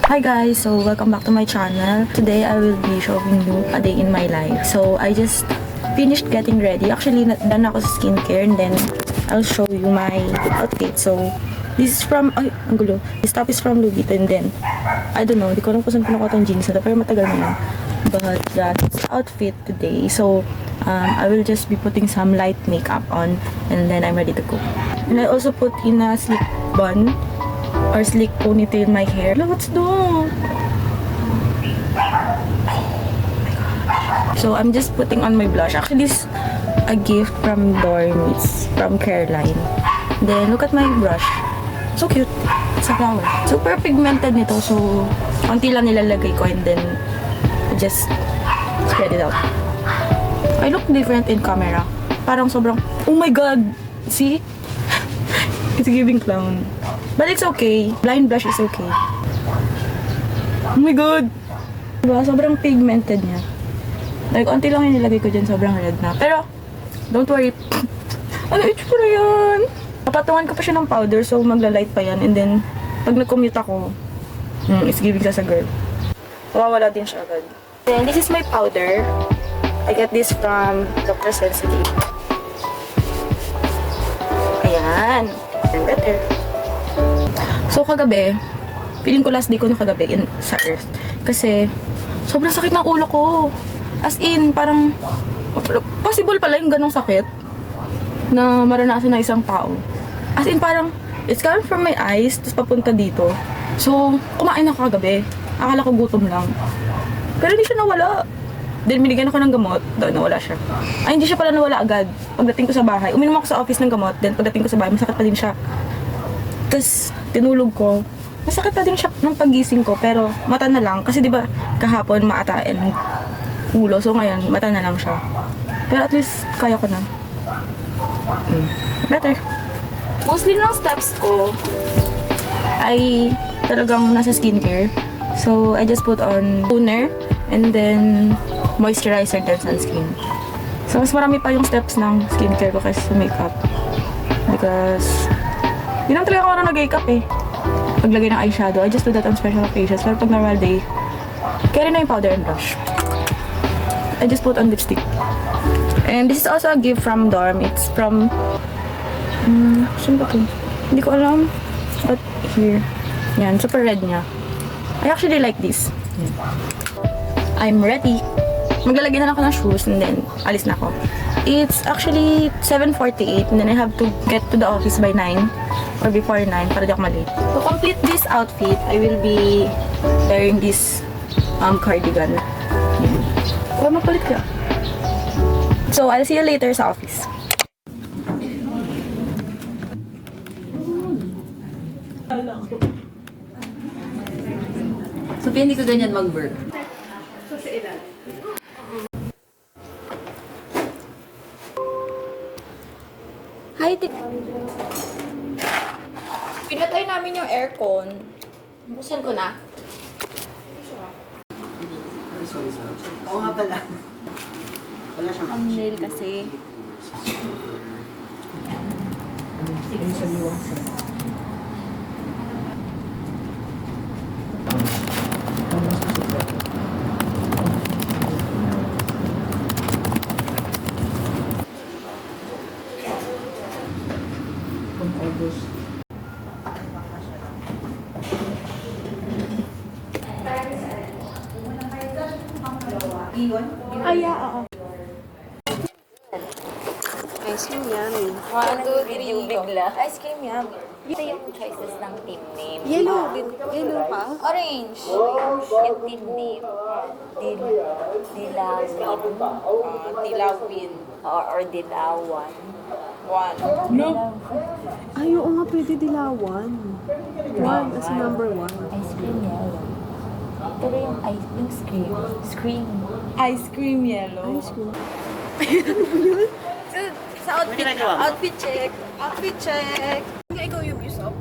Hi guys, so welcome back to my channel. Today I will be showing you a day in my life. So I just finished getting ready. Actually, done ako sa skincare and then I'll show you my outfit. So this is from, ay, ang gulo. This top is from Louis Vuitton then I don't know, di ko alam kung saan pinukuha tong jeans na to, pero matagal na yun. But yeah, this outfit today. So I will just be putting some light makeup on and then I'm ready to go. And I also put in a sleek bun or sleek ponytail in my hair. Look, what's doing? So I'm just putting on my blush. Actually, this is a gift from Dorm. It's from Caroline. Then look at my brush. So cute. It's a flower. Super pigmented nito. So konti lang nilalagay ko and then just spread it out. I look different in camera. Parang sobrang, oh my god! See? It's giving clown. But it's okay. Blind blush is okay. Oh my god! Diba? Sobrang pigmented niya. Like, onti lang yung nilagay ko dyan. Sobrang red na. Pero, don't worry. Ano, itch ko na yan. Papatungan ko pa siya ng powder. So, magla-light pa yan. And then, pag nag-commute ako, it's giving sa girl. Mawawala din siya agad. Then, this is my powder. I get this from Dr. Sensitive. Ayan. Better. So, kagabi, feeling ko last day ko na kagabi sa Earth. Kasi, sobrang sakit ng ulo ko. As in, parang, possible pala yung ganong sakit na maranasan ng isang tao. As in, parang, it's coming from my eyes, tapos papunta dito. So, kumain ako kagabi. Akala ko gutom lang. Pero hindi siya nawala. Then, binigyan ako ng gamot. Doon, nawala siya. Ay, hindi siya pala nawala agad. Pagdating ko sa bahay, uminom ako sa office ng gamot. Then, pagdating ko sa bahay, masakit pa din siya. Tapos, tinulog ko. Masakit pa din siya ng pagising ko. Pero, mata na lang. Kasi, di ba, kahapon, maatain ng ulo. So, ngayon, mata na lang siya. Pero, at least, kaya ko na. Better. Mostly ng steps ko ay talagang nasa skincare. So, I just put on toner and then moisturizer and sunscreen. So, mas marami pa yung steps ng skincare ko kaysa sa makeup. Because, yun lang talaga ako na nag-makeup eh. Paglagay ng eyeshadow, I just do that on special occasions. Pero pag normal day, carry na yung powder and blush. I just put on lipstick. And this is also a gift from Dorm. It's from, saan ba ito? Hindi ko alam. But here. Yan, super red niya. I actually like this. I'm ready. Maglalagay na lang ako ng shoes and then alis na ako. It's actually 7:48 and then I have to get to the office by 9 or before 9 para di ako malate. To complete this outfit, I will be wearing this cardigan. Oh, mapalit ka. So, I'll see you later sa office. So, hindi ko ganyan mag-work. Hi, pinatay namin yung aircon. Buksan ko na. Oo nga pala. Wala siyang Thumbnail kasi. Oo. Ice cream yummy. 1, 2, 3, bigla. Ice cream yum. Ito yung choices ng team name. Yellow. Yellow pa? Orange. Yung team name. Dilawin. Or Dilawan. No. Ay, oo nga, pwede dilawan. One, as number one. Ice cream yellow. Pero yung scream. Ice cream yellow. Ice cream. Sa outfit, outfit check. Outfit check. Hindi, ikaw yung Yusuf.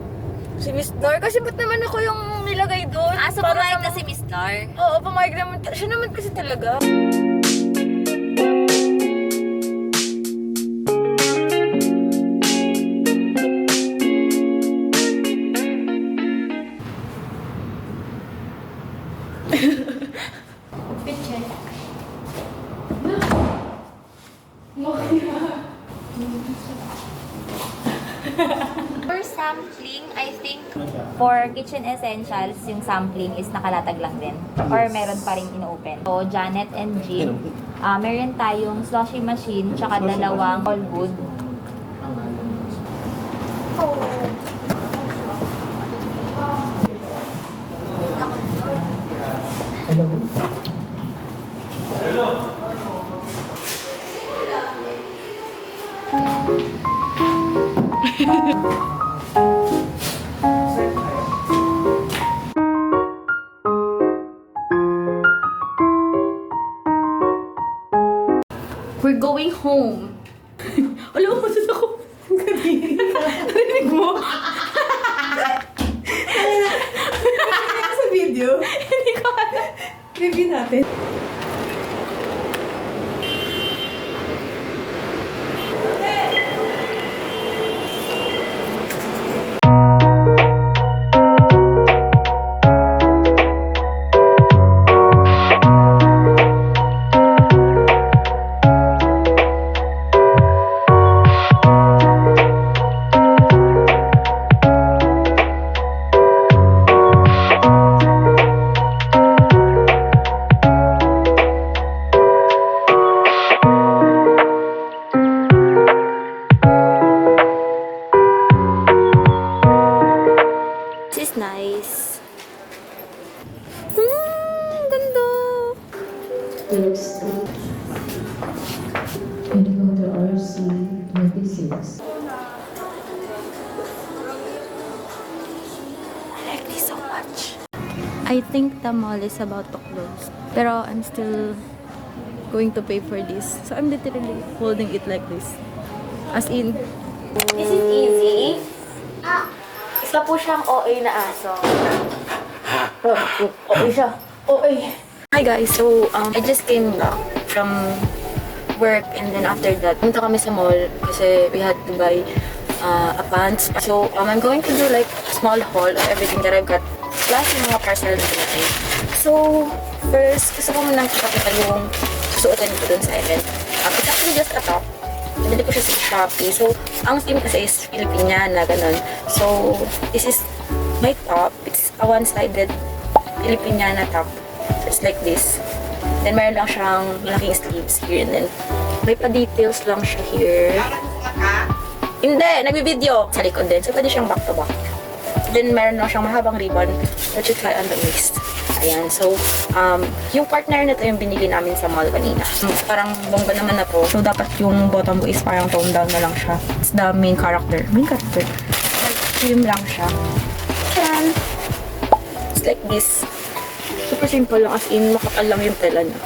Si Miss Dar, kasi ba't naman ako yung nilagay doon? So pumayag na si Miss Dar. Oo, pumayag naman. Siya naman kasi talaga. Picture. For sampling, I think for kitchen essentials, yung sampling is nakalatag lang din. Or meron pa rin ino-open. So, Janet and Jean, meron tayong slushy machine, tsaka dalawang all wood. We're going home. Alam mo, masas ako. Narinig mo? Sa video, Hindi ko alam. review natin. This is nice. Ganda. Helicopter RC-26. I like this so much. I think the mall is about to close. Pero I'm still going to pay for this. So I'm literally holding it like this. As in, This is easy. Isa po siyang OA na aso. OA siya. OA. hi guys, so I just came back from work and then after that, punta kami sa mall kasi we had to buy a pants. So I'm going to do like a small haul of everything that I've got plus yung mga parcel na pinatay. So first, gusto ko munang ipakita yung susuotan ko dun sa event. It's actually just a top. Pinili ko siya sa Shopee. So ang theme kasi is Filipiniana, ganun. So this is my top. It's a one-sided Filipiniana top. So it's like this. Then meron lang siyang malaking sleeves here and then may pa-details lang siya here. Hindi! Nagbi-video! Sa likod din. So pwede siyang back to back. Then meron lang siyang mahabang ribbon which is on the waist. Ayan. So, yung partner na to yung binili namin sa mall kanina. Parang bongga naman na to. So, dapat yung bottom is parang tone down na lang siya. It's the main character. Main character. Trim lang siya. Ayan. It's like this. Super simple lang, as in makapal lang yung tela niya.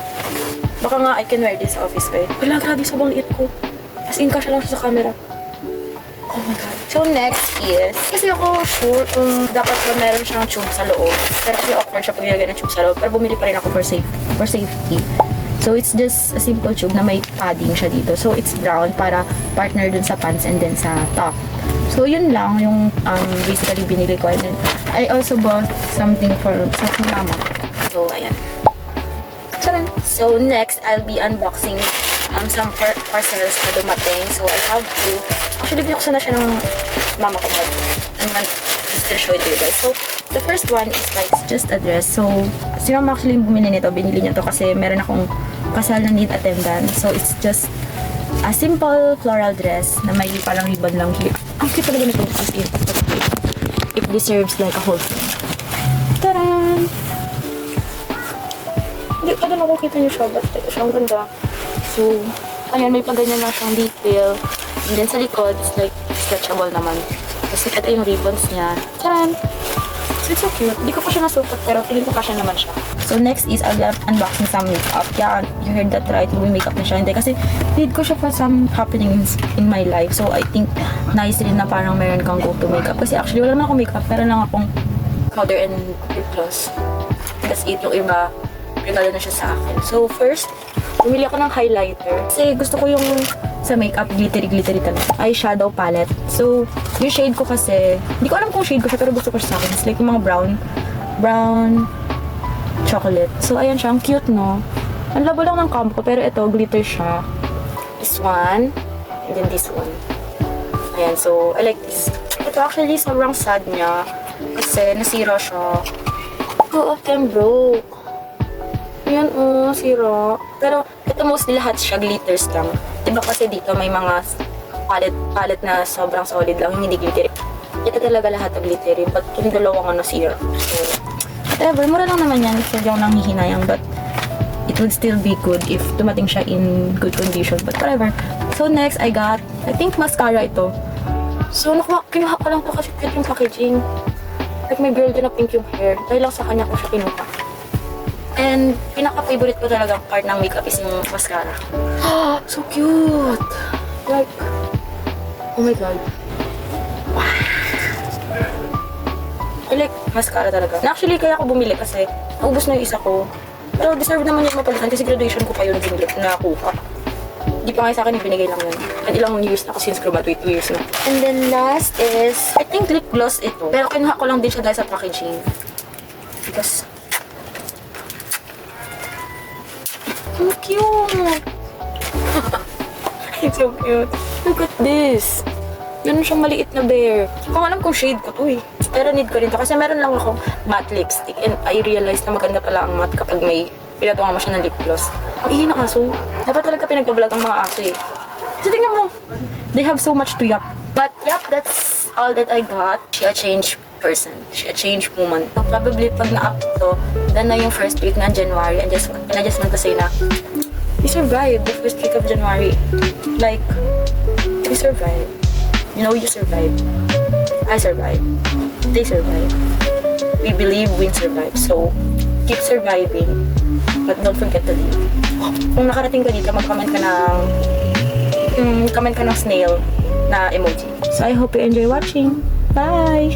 Baka nga I can wear this sa office wear. Wala, grabe, sobrang liit ko. As in, kasya lang siya sa camera. Oh my God. So next is, kasi ako sure kung dapat ba meron siyang tube sa loob. Pero kasi awkward siya pag nilagay ng tube sa loob. Pero bumili pa rin ako for safety. So it's just a simple tube na may padding siya dito. So it's brown para partner dun sa pants and then sa top. So yun lang yung basically binili ko. And then I also bought something for sa mama. So ayan. So next, I'll be unboxing some parcels na dumating. So I have to, actually binuksan na siya ng mama ko. I'm just gonna show it to you guys. So the first one is like just a dress. So si mama actually bumili nito, binili niya to kasi meron akong kasal na need attendance. So it's just a simple floral dress na may palang ribbon lang here. Ang cute talaga nito. It deserves like a whole thing. Taran! Hindi pa doon ako kita niyo siya, but siya ang ganda. So, ayan, may paganyan na siyang detail. And then sa likod, it's like stretchable naman. Tapos ito yung ribbons niya. Taran! So, it's so cute. Hindi ko pa siya nasukat, pero feeling ko pa siya naman siya. So, next is I'll be unboxing some makeup. Yeah, you heard that right. May makeup na siya. Hindi, kasi need ko siya for some happenings in my life. So, I think nice rin na parang meron kang go-to makeup. Kasi actually, wala na akong makeup. Meron lang akong powder and lip gloss. That's it. Yung iba, regalo na siya sa akin. So, first, bumili ako ng highlighter. Kasi gusto ko yung sa makeup, glittery talaga. Eyeshadow palette. So, yung shade ko kasi, hindi ko alam kung shade ko siya, pero gusto ko siya sa akin. It's like yung mga brown, chocolate. So, ayan siya. Ang cute, no? Ang labo lang ng combo, pero ito, glitter siya. This one, and then this one. Ayan, so, I like this. Ito actually, sobrang sad niya. Kasi, nasira siya. Two of them broke. Ayan, sira. Pero, ito mostly lahat siya glitters lang. Diba kasi dito may mga palette na sobrang solid lang, hindi glitter. Ito talaga lahat ang glittery, but yung dalawang nasira. So, whatever, mura lang naman yan. Sadyang nanghihinayang, but it would still be good if dumating siya in good condition. But whatever. So next, I got, I think mascara ito. So kinuha ko lang to kasi cute yung packaging. Like may girl din na pink yung hair. Dahil lang sa kanya ko siya kinuha. And pinaka-favorite ko talagang part ng makeup is yung mascara. So cute! Like, oh my god. I like mascara talaga. Na actually, kaya ako bumili kasi naubos na yung isa ko. Pero deserve naman yung mapalitan kasi graduation ko pa yun yung lip na kuha. Di pa nga sa akin, ibinigay lang yun. And ilang years na ako since graduate, 2 years na. And then last is, I think lip gloss ito. Pero kinuha ko lang din siya dahil sa packaging. Because, so cute! It's so cute. Look at this. Ganun siyang maliit na bear. Kung alam kong shade ko to eh. Pero need ko rin to kasi meron lang akong matte lipstick and I realized na maganda pala ang matte kapag may pinatungan mo siya ng lip gloss. Ang ihi na kaso. Dapat talaga pinagbablog ang mga aso eh. Kasi tingnan mo. They have so much to yap. But yep, that's all that I got. She a changed person. She a changed woman. So probably pag na-up to, then na yung first week ng January and I just want to say na we survived the first week of January. Like, we survived. You know, you survive. I survive. They survive. We believe we survive. So, keep surviving. But don't forget to live. Kung nakarating ka dito, mag-comment ka ng snail na emoji. So, I hope you enjoy watching. Bye!